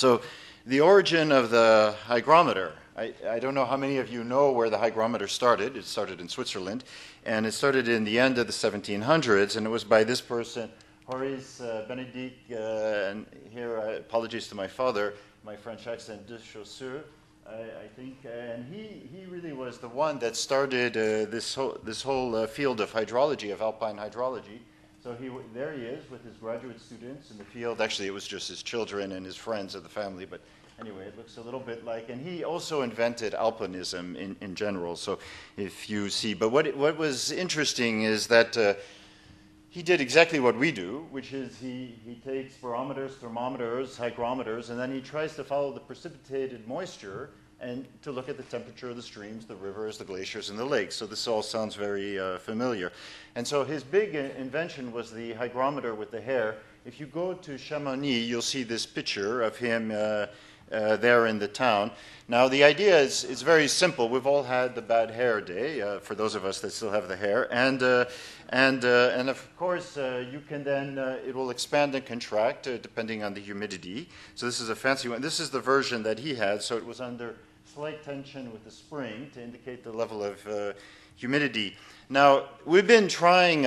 So the origin of the hygrometer. I don't know how many of you know where the hygrometer started. It started in Switzerland, and it started in the end of the 1700s, and it was by this person, Horace Benedict, and here, apologies to my father, my French accent, de Chaussure, I think, and he really was the one that started this whole field of hydrology, of alpine hydrology. So there he is with his graduate students in the field. Actually, it was just his children and his friends of the family, but anyway, it looks a little bit like, and he also invented alpinism in general. So if you see, but what was interesting is that he did exactly what we do, which is he takes barometers, thermometers, hygrometers, and then he tries to follow the precipitated moisture and to look at the temperature of the streams, the rivers, the glaciers, and the lakes. So this all sounds very familiar. And so his big invention was the hygrometer with the hair. If you go to Chamonix, you'll see this picture of him there in the town. Now, the idea is very simple. We've all had the bad hair day, for those of us that still have the hair. And of course, you can then, it will expand and contract depending on the humidity. So this is a fancy one. This is the version that he had. So it was under slight tension with the spring to indicate the level of humidity. Now, we've been trying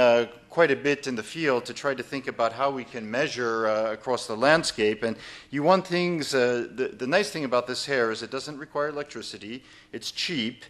quite a bit in the field to try to think about how we can measure across the landscape. And you want things, the nice thing about this hair is it doesn't require electricity, it's cheap,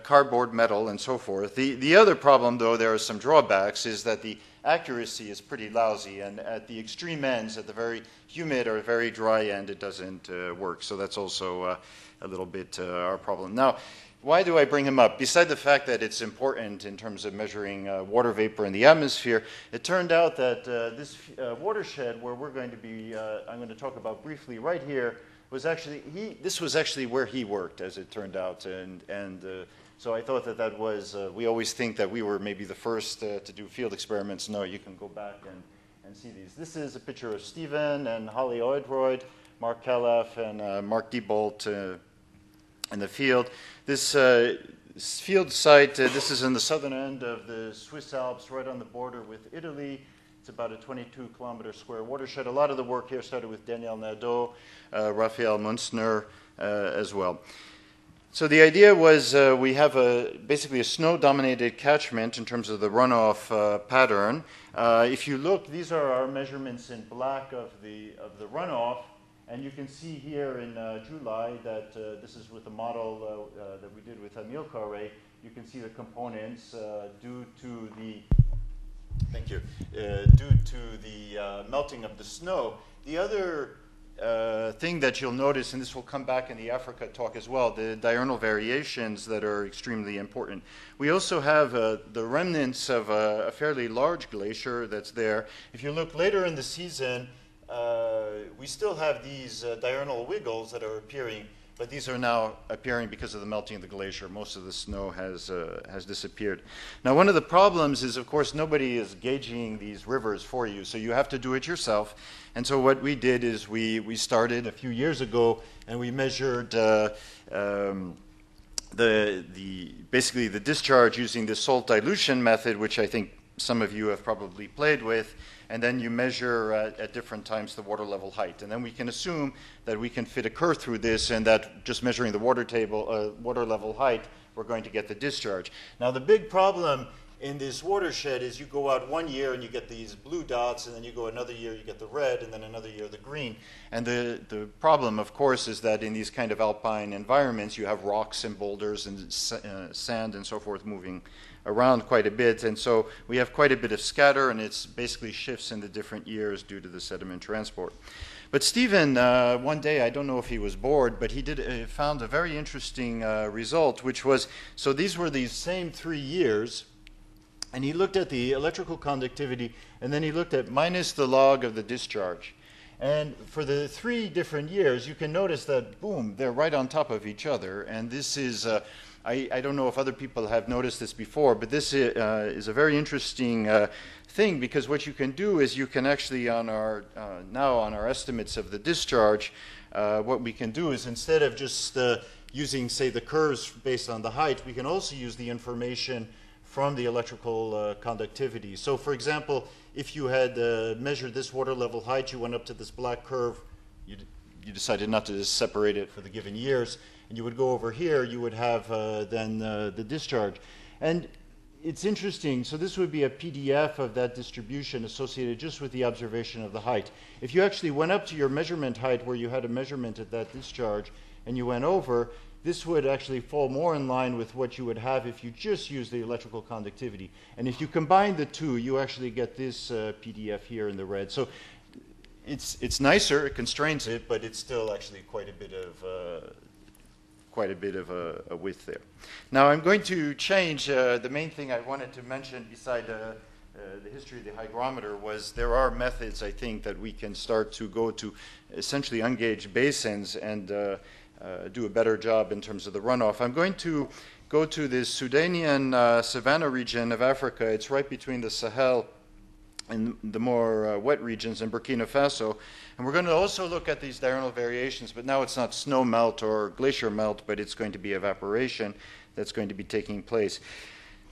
cardboard, metal, and so forth. The other problem, though, there are some drawbacks, is that the accuracy is pretty lousy, and at the extreme ends, at the very humid or very dry end, it doesn't work. So that's also a little bit our problem. Now, why do I bring him up? Beside the fact that it's important in terms of measuring water vapor in the atmosphere, it turned out that this watershed where we're going to be, I'm going to talk about briefly right here, was actually, this was actually where he worked, as it turned out. And so I thought that was, we always think that we were maybe the first to do field experiments. No, you can go back and see these. This is a picture of Stephen and Holly Oedroyd, Marc Calaf, and Marc Diebold in the field. This field site, this is in the southern end of the Swiss Alps, right on the border with Italy. It's about a 22-kilometer square watershed. A lot of the work here started with Daniel Nadeau, Raphael Munzner as well. So the idea was we have basically a snow-dominated catchment in terms of the runoff pattern. If you look, these are our measurements in black of the runoff. And you can see here in July that this is with the model that we did with Emile Carré. You can see the components due to the, thank you, due to the melting of the snow. The other thing that you'll notice, and this will come back in the Africa talk as well, the diurnal variations that are extremely important. We also have the remnants of a fairly large glacier that's there. If you look later in the season, we still have these diurnal wiggles that are appearing, but these are now appearing because of the melting of the glacier. Most of the snow has disappeared. Now, one of the problems is, of course, nobody is gauging these rivers for you, so you have to do it yourself. And so what we did is we started a few years ago, and we measured basically the discharge using the salt dilution method, which I think some of you have probably played with. And then you measure at different times the water level height. And then we can assume that we can fit a curve through this, and that just measuring the water level height, we're going to get the discharge. Now, the big problem in this watershed is you go out 1 year and you get these blue dots, and then you go another year, you get the red, and then another year, the green. And the problem, of course, is that in these kind of alpine environments, you have rocks and boulders and sand and so forth moving around quite a bit, and so we have quite a bit of scatter, and it's basically shifts in the different years due to the sediment transport. But Stephen, one day, I don't know if he was bored, but he found a very interesting result, which was, so these were these same 3 years, and he looked at the electrical conductivity, and then he looked at minus the log of the discharge. And for the 3 different years, you can notice that, boom, they're right on top of each other, and this is I don't know if other people have noticed this before, but this is a very interesting thing, because what you can do is you can actually, now on our estimates of the discharge, what we can do is instead of just using, say, the curves based on the height, we can also use the information from the electrical conductivity. So, for example, if you had measured this water level height, you went up to this black curve, you decided not to just separate it for the given years, and you would go over here, you would have then the discharge. And it's interesting, so this would be a PDF of that distribution associated just with the observation of the height. If you actually went up to your measurement height where you had a measurement at that discharge and you went over, this would actually fall more in line with what you would have if you just used the electrical conductivity. And if you combine the two, you actually get this PDF here in the red. So it's nicer, it constrains it, but it's still actually quite a bit of a width there. Now I'm going to change, the main thing I wanted to mention beside the history of the hygrometer was there are methods, I think, that we can start to go to essentially ungauge basins and do a better job in terms of the runoff. I'm going to go to the Sudanian Savanna region of Africa. It's right between the Sahel and the more wet regions in Burkina Faso. And we're going to also look at these diurnal variations, but now it's not snow melt or glacier melt, but it's going to be evaporation that's going to be taking place.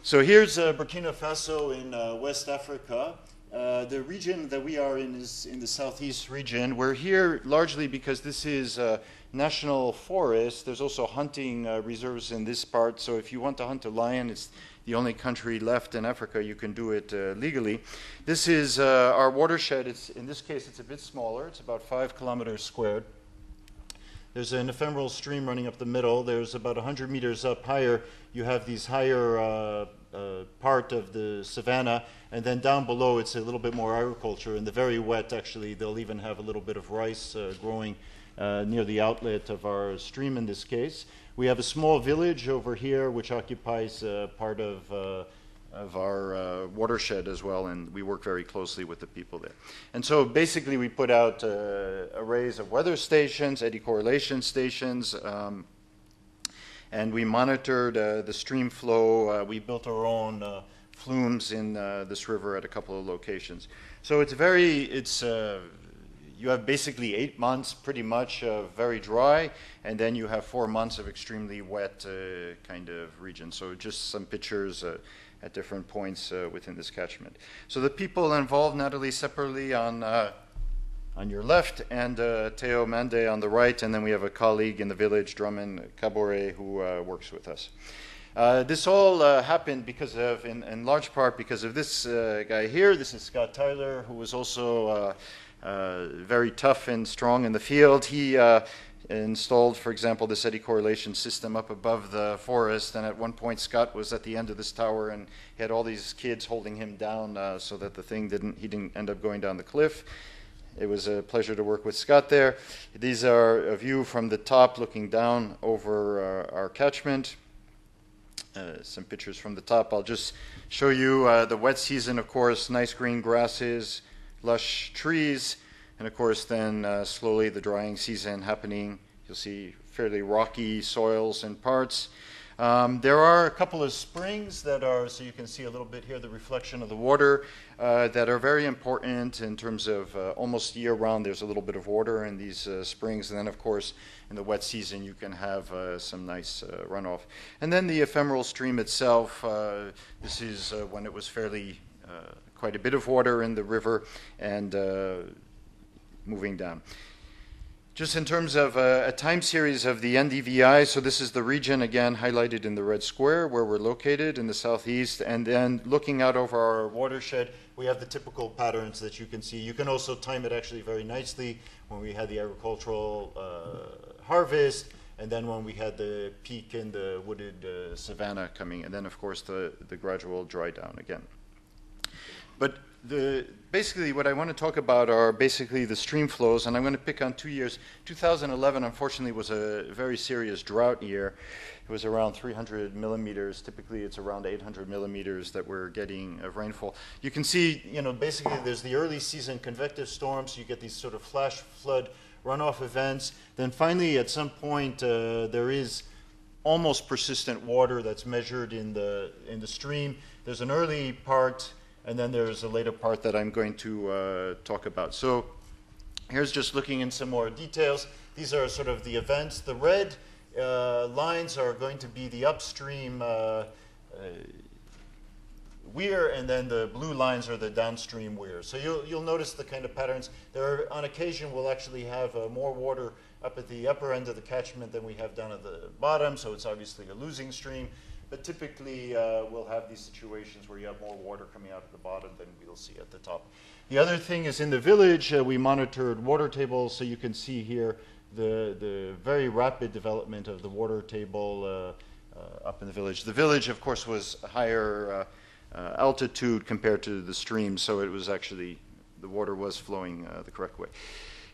So here's Burkina Faso in West Africa. The region that we are in is in the southeast region. We're here largely because this is national forest. There's also hunting reserves in this part, so if you want to hunt a lion, it's the only country left in Africa you can do it legally. This is our watershed. In this case, it's a bit smaller. It's about 5 kilometers squared. There's an ephemeral stream running up the middle. There's about 100 meters up higher. You have these higher part of the savanna, and then down below it's a little bit more agriculture. And the very wet, actually, they'll even have a little bit of rice growing near the outlet of our stream in this case. We have a small village over here which occupies part of our watershed as well, and we work very closely with the people there. And so basically we put out arrays of weather stations, eddy correlation stations, and we monitored the stream flow. We built our own flumes in this river at a couple of locations. So you have basically 8 months pretty much very dry, and then you have 4 months of extremely wet kind of region. So just some pictures at different points within this catchment. So the people involved, Natalie Sepperly on your left, and Theo Mande on the right, and then we have a colleague in the village, Drummond Kabore, who works with us. This all happened because of, in large part, because of this guy here. This is Scott Tyler, who was also very tough and strong in the field. He installed, for example, this eddy correlation system up above the forest, and at one point Scott was at the end of this tower and he had all these kids holding him down so that he didn't end up going down the cliff. It was a pleasure to work with Scott there. These are a view from the top looking down over our catchment. Some pictures from the top. I'll just show you the wet season, of course, nice green grasses, lush trees, and of course then slowly the drying season happening. You'll see fairly rocky soils in parts. There are a couple of springs that are, so you can see a little bit here, the reflection of the water, that are very important in terms of almost year-round there's a little bit of water in these springs, and then of course in the wet season you can have some nice runoff. And then the ephemeral stream itself, this is when it was fairly quite a bit of water in the river and moving down. Just in terms of a time series of the NDVI, so this is the region, again, highlighted in the red square where we're located in the southeast, and then looking out over our watershed, we have the typical patterns that you can see. You can also time it actually very nicely when we had the agricultural harvest, and then when we had the peak in the wooded savanna coming, and then, of course, the gradual dry down again. But basically what I want to talk about are basically the stream flows, and I'm going to pick on 2 years. 2011, unfortunately, was a very serious drought year. It was around 300 millimeters. Typically, it's around 800 millimeters that we're getting of rainfall. You can see, basically there's the early season convective storms. You get these sort of flash flood runoff events. Then finally, at some point, there is almost persistent water that's measured in the stream. There's an early part, and then there's a later part that I'm going to talk about. So here's just looking in some more details. These are sort of the events. The red lines are going to be the upstream weir, and then the blue lines are the downstream weir. So you'll notice the kind of patterns. On occasion, we'll actually have more water up at the upper end of the catchment than we have down at the bottom, so it's obviously a losing stream. But typically, we'll have these situations where you have more water coming out at the bottom than we'll see at the top. The other thing is in the village, we monitored water tables, so you can see here the very rapid development of the water table up in the village. The village, of course, was higher altitude compared to the stream, so it was actually, the water was flowing the correct way.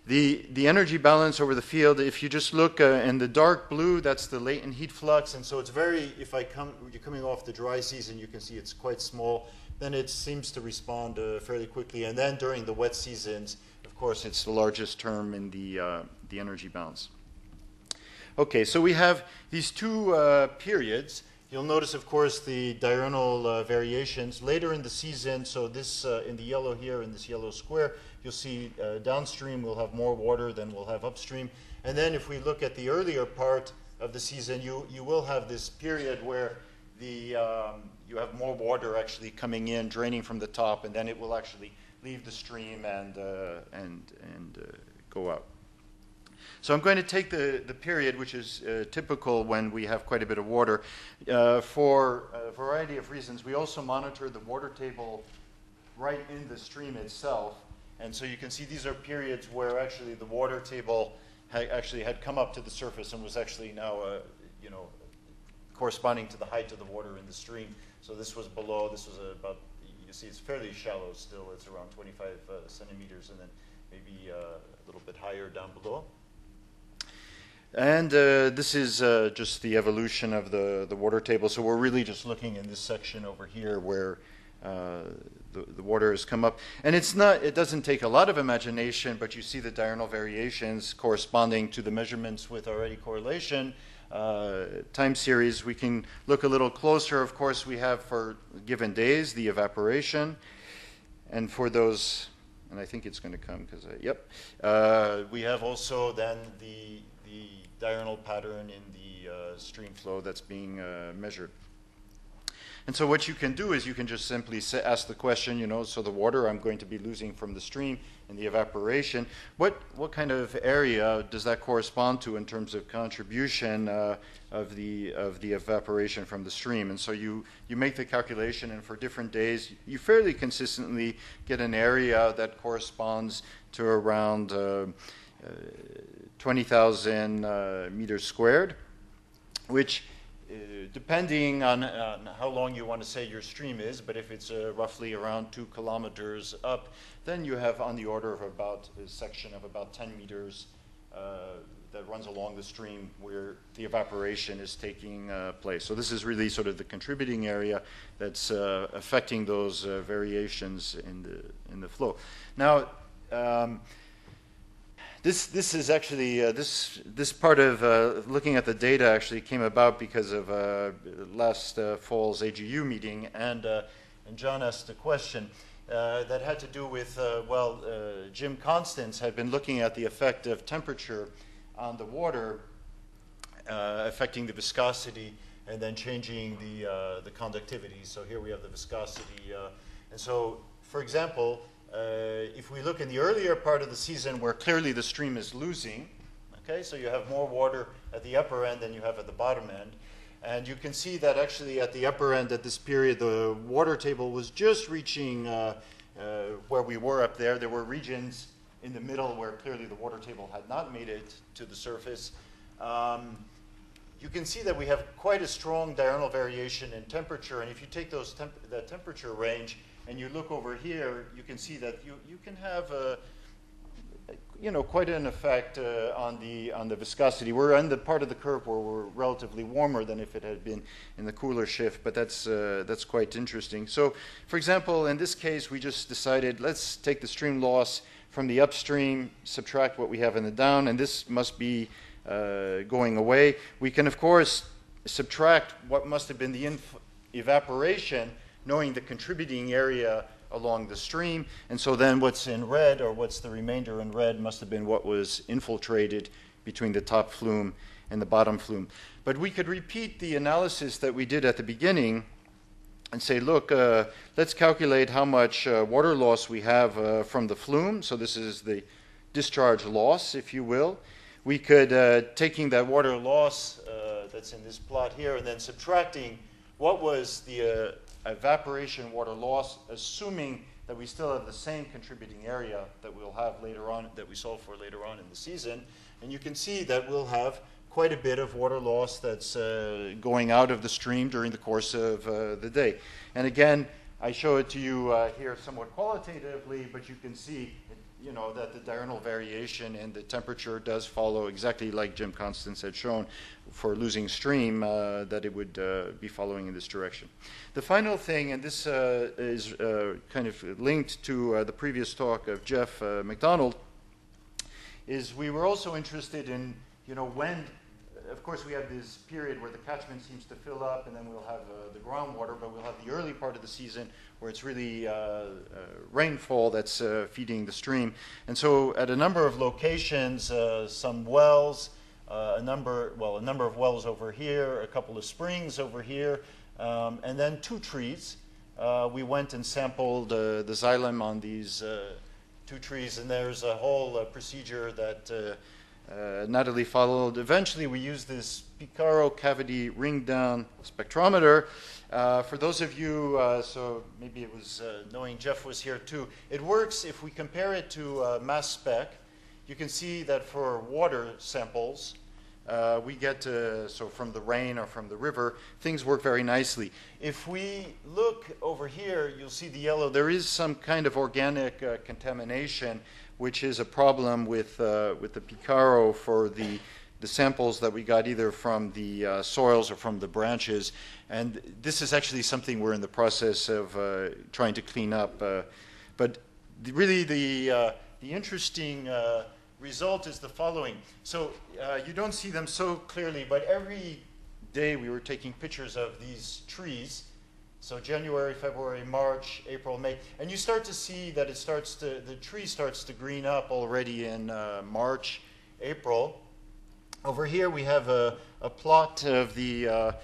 The energy balance over the field, if you just look in the dark blue, that's the latent heat flux, and so it's very, you're coming off the dry season, you can see it's quite small. Then it seems to respond fairly quickly, and then during the wet seasons, of course, it's the largest term in the energy balance. Okay, so we have these two periods. You'll notice, of course, the diurnal variations later in the season. So this in the yellow here, in this yellow square, you'll see downstream we'll have more water than we'll have upstream. And then if we look at the earlier part of the season, you will have this period where you have more water actually coming in, draining from the top, and then it will actually leave the stream and go out. So I'm going to take the period, which is typical when we have quite a bit of water. For a variety of reasons, we also monitor the water table right in the stream itself. And so you can see these are periods where actually the water table had come up to the surface and was actually now, corresponding to the height of the water in the stream. So this was below, this was about, you see it's fairly shallow still, it's around 25 centimeters, and then maybe a little bit higher down below. And this is just the evolution of the water table. So we're really just looking in this section over here where the water has come up. And it doesn't take a lot of imagination, but you see the diurnal variations corresponding to the measurements with our eddy correlation time series. We can look a little closer. Of course, we have for given days the evaporation. And for those, and I think it's going to come because, we have also then the diurnal pattern in the stream flow that's being measured. And so what you can do is you can just simply ask the question, so the water I'm going to be losing from the stream and the evaporation, what kind of area does that correspond to in terms of contribution of the evaporation from the stream? And so you make the calculation, and for different days, you fairly consistently get an area that corresponds to around 20,000 meters squared, which depending on how long you want to say your stream is, but if it's roughly around 2 kilometers up, then you have on the order of about a section of about 10 meters that runs along the stream where the evaporation is taking place. So this is really sort of the contributing area that's affecting those variations in the flow. Now, This is actually, this part of looking at the data actually came about because of last fall's AGU meeting, and John asked a question that had to do with, Jim Constance had been looking at the effect of temperature on the water, affecting the viscosity and then changing the conductivity. So here we have the viscosity. And so, for example, if we look in the earlier part of the season where clearly the stream is losing, okay, so you have more water at the upper end than you have at the bottom end. And you can see that actually at the upper end at this period, the water table was just reaching where we were up there. There were regions in the middle where clearly the water table had not made it to the surface. You can see that we have quite a strong diurnal variation in temperature. And if you take that temperature range, and you look over here, you can see that you can have quite an effect on the viscosity. We're on the part of the curve where we're relatively warmer than if it had been in the cooler shift, but that's quite interesting. So, for example, in this case, we just decided let's take the stream loss from the upstream, subtract what we have in the down, and this must be going away. We can, of course, subtract what must have been the evaporation, knowing the contributing area along the stream. And so then what's in red, or what's the remainder in red, must have been what was infiltrated between the top flume and the bottom flume. But we could repeat the analysis that we did at the beginning and say, look, let's calculate how much water loss we have from the flume. So this is the discharge loss, if you will. We could, taking that water loss that's in this plot here, and then subtracting what was the evaporation water loss, assuming that we still have the same contributing area that we'll have later on, that we solve for later on in the season. And you can see that we'll have quite a bit of water loss that's going out of the stream during the course of the day. And again, I show it to you here somewhat qualitatively, but you can see that the diurnal variation in the temperature does follow exactly like Jim Constance had shown for losing stream, that it would be following in this direction. The final thing, and this is kind of linked to the previous talk of Jeff McDonald, is we were also interested in, when, of course, we have this period where the catchment seems to fill up, and then we'll have the groundwater, but we'll have the early part of the season where it's really rainfall that's feeding the stream. And so at a number of locations, some wells, a number of wells over here, a couple of springs over here, and then 2 trees. We went and sampled the xylem on these 2 trees, and there's a whole procedure that Natalie followed. Eventually, we used this Picaro cavity ring-down spectrometer. For those of you, so maybe it was knowing Jeff was here too, it works if we compare it to mass spec. You can see that for water samples, we get so from the rain or from the river, things work very nicely. If we look over here, you'll see the yellow. There is some kind of organic contamination, which is a problem with the Picaro for the samples that we got either from the soils or from the branches. And this is actually something we're in the process of trying to clean up. But really the interesting result is the following. So you don't see them so clearly, but every day we were taking pictures of these trees. So January, February, March, April, May, and you start to see that the tree starts to green up already in March, April. Over here we have a plot of the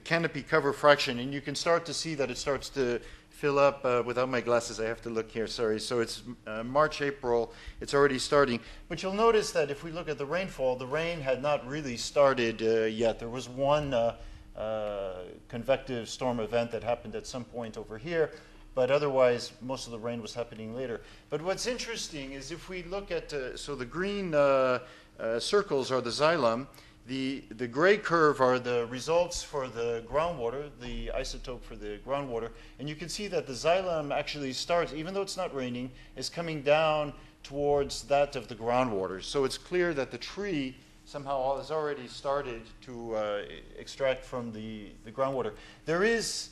canopy cover fraction, and you can start to see that it starts to fill up. Without my glasses, I have to look here, sorry. So it's March, April, it's already starting. But you'll notice that if we look at the rainfall, the rain had not really started yet. There was one convective storm event that happened at some point over here, but otherwise most of the rain was happening later. But what's interesting is if we look at, so the green circles are the xylem, the gray curve are the results for the groundwater, the isotope for the groundwater, and you can see that the xylem actually starts, even though it's not raining, is coming down towards that of the groundwater. So it's clear that the tree somehow has already started to extract from the groundwater. There is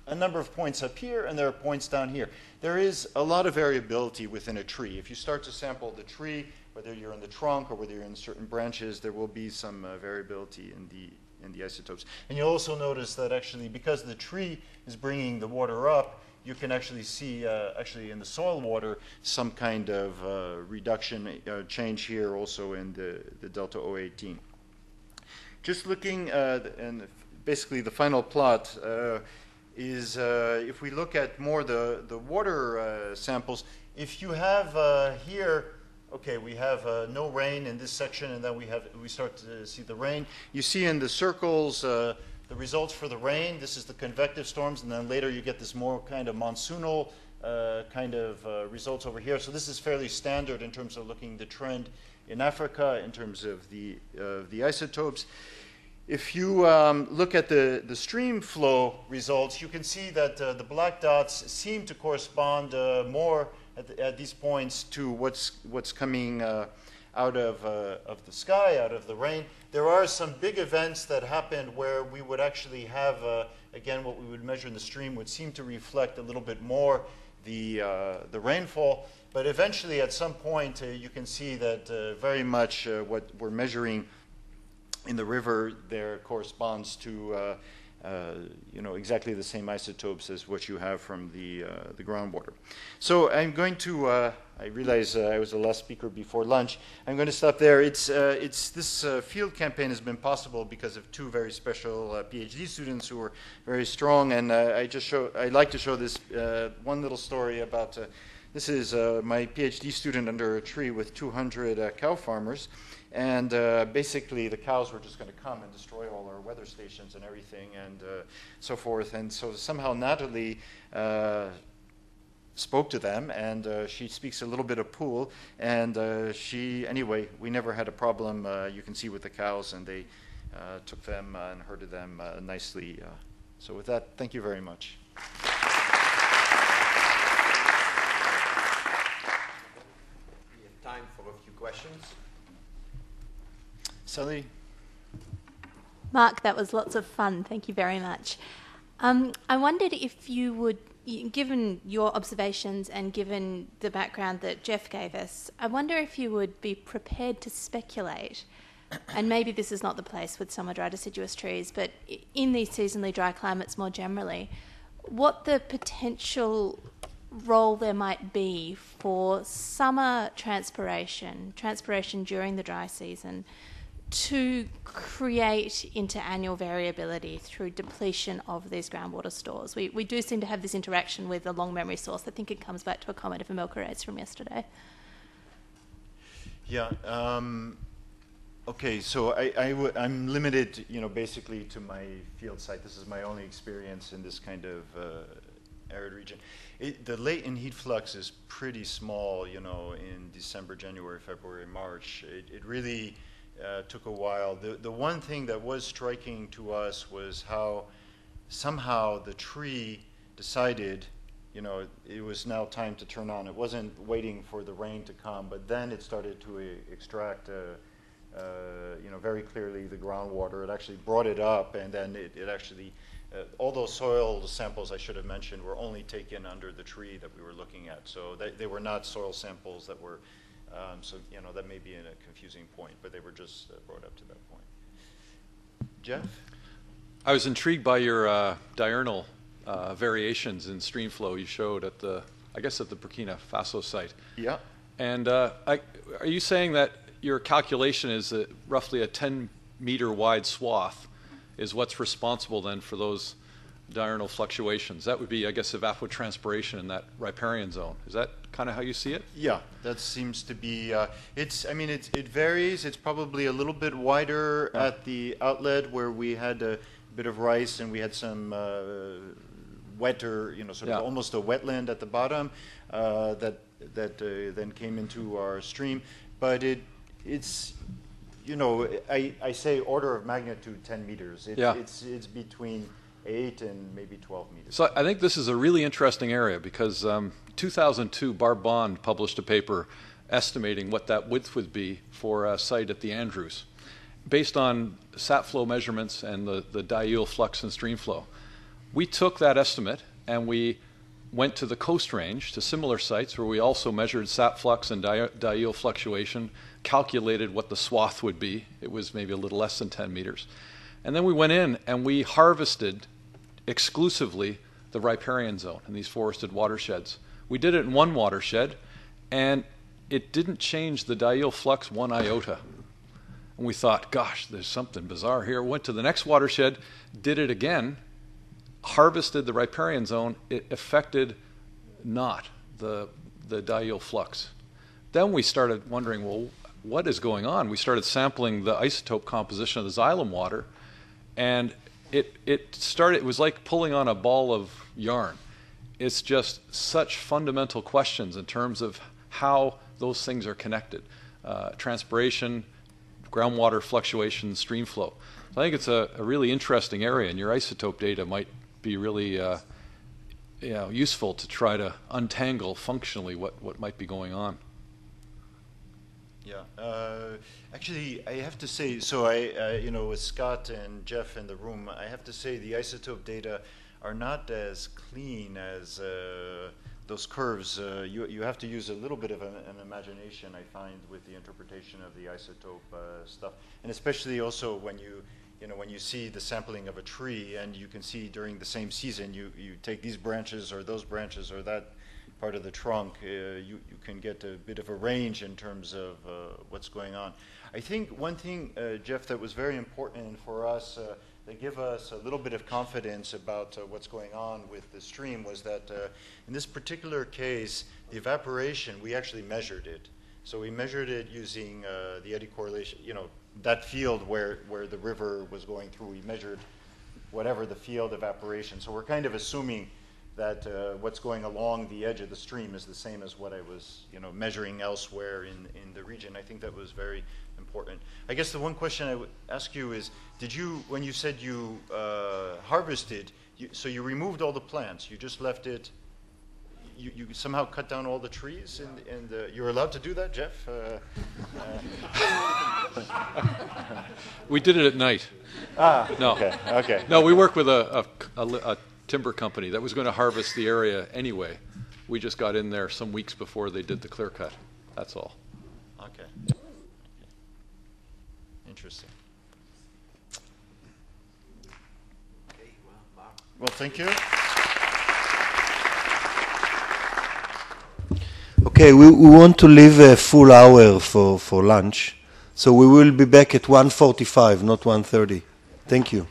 a number of points up here, and there are points down here. There is a lot of variability within a tree. If you start to sample the tree, whether you're in the trunk or whether you're in certain branches, there will be some variability in the isotopes. And you'll also notice that actually, because the tree is bringing the water up, you can actually see, actually in the soil water, some kind of reduction, change here also in the delta O18. Just looking, and basically the final plot is if we look at more the water samples, if you have here, okay, we have no rain in this section, and then we start to see the rain. You see in the circles the results for the rain. This is the convective storms, and then later you get this more kind of monsoonal kind of results over here. So this is fairly standard in terms of looking the trend in Africa in terms of the isotopes. If you look at the Streamflow results, you can see that the black dots seem to correspond more at these points to what's coming out of the sky, out of the rain. There are some big events that happened where we would actually have, again, what we would measure in the stream would seem to reflect a little bit more the rainfall. But eventually, at some point, you can see that very much what we're measuring in the river there corresponds to you know, exactly the same isotopes as what you have from the groundwater. So I'm going to, I realize I was the last speaker before lunch. I'm going to stop there. This field campaign has been possible because of two very special PhD students who were very strong, and I'd like to show this one little story about, this is my PhD student under a tree with 200 cow farmers. And basically, the cows were just going to come and destroy all our weather stations and everything, and so forth. And so somehow Natalie spoke to them, and she speaks a little bit of pool. And anyway, we never had a problem. You can see with the cows, and they took them and herded them nicely. So with that, thank you very much. We have time for a few questions. Sally? Marc, that was lots of fun. Thank you very much. I wondered if you would, given your observations and given the background that Jeff gave us, I wonder if you would be prepared to speculate, and maybe this is not the place with summer dry deciduous trees, but in these seasonally dry climates more generally, what the potential role there might be for summer transpiration during the dry season, to create interannual variability through depletion of these groundwater stores. We do seem to have this interaction with a long memory source. I think it comes back to a comment of Emilka raised from yesterday. Yeah. Okay. So I'm limited, you know, basically to my field site. This is my only experience in this kind of arid region. The latent heat flux is pretty small, you know, in December, January, February, March. It really took a while. The one thing that was striking to us was how somehow the tree decided, you know, it was now time to turn on. It wasn't waiting for the rain to come, but then it started to extract, you know, very clearly the groundwater. It actually brought it up, and then it actually, all those soil samples I should have mentioned were only taken under the tree that we were looking at. So they were not soil samples that were, so, you know, that may be a confusing point, but they were just brought up to that point. Jeff? I was intrigued by your diurnal variations in Streamflow you showed at the, I guess at the Burkina Faso site. Yeah. And are you saying that your calculation is that roughly a 10-meter wide swath is what's responsible then for those diurnal fluctuations? That would be, I guess, evapotranspiration in that riparian zone. Is that kind of how you see it? Yeah, that seems to be, I mean, it varies. It's probably a little bit wider at the outlet where we had a bit of rice and we had some wetter, you know, sort of almost a wetland at the bottom that then came into our stream. But it's, you know, I say order of magnitude 10 meters. It's between 8 and maybe 12 meters. So I think this is a really interesting area because 2002, Barb Bond published a paper estimating what that width would be for a site at the Andrews, based on sap flow measurements and the diel flux and stream flow. We took that estimate and we went to the Coast Range, to similar sites where we also measured sap flux and diel fluctuation, calculated what the swath would be. It was maybe a little less than 10 meters. And then we went in and we harvested exclusively the riparian zone in these forested watersheds. We did it in one watershed, and it didn't change the diel flux one iota. And we thought, gosh, there's something bizarre here. Went to the next watershed, did it again, harvested the riparian zone. It affected not the diel flux. Then we started wondering, well, what is going on? We started sampling the isotope composition of the xylem water, and it was like pulling on a ball of yarn. It's just such fundamental questions in terms of how those things are connected. Transpiration, groundwater fluctuation, stream flow. So I think it's a really interesting area, and your isotope data might be really useful to try to untangle functionally what might be going on. Yeah, actually, I have to say, so you know, with Scott and Jeff in the room, I have to say the isotope data are not as clean as those curves. You have to use a little bit of an imagination, I find, with the interpretation of the isotope stuff, and especially also when you you know, when you see the sampling of a tree and you can see during the same season, you take these branches or those branches or that part of the trunk, you can get a bit of a range in terms of what's going on. I think one thing, Jeff, that was very important for us that give us a little bit of confidence about what's going on with the stream was that in this particular case, the evaporation, we actually measured it. So we measured it using the eddy correlation, you know, that field where the river was going through. We measured whatever the field evaporation. So we're kind of assuming that what's going along the edge of the stream is the same as what I was, you know, measuring elsewhere in the region. I think that was very important. I guess the one question I would ask you is, did you, when you said you harvested, so you removed all the plants, you just left it, you somehow cut down all the trees, and you're allowed to do that, Jeff? We did it at night. No. Okay. No, we work with a timber company that was going to harvest the area anyway. We just got in there some weeks before they did the clear cut. That's all. Okay. Interesting. Okay, well, Marc. Well, thank you. Okay, we want to leave a full hour for lunch, so we will be back at 1:45, not 1:30. Thank you.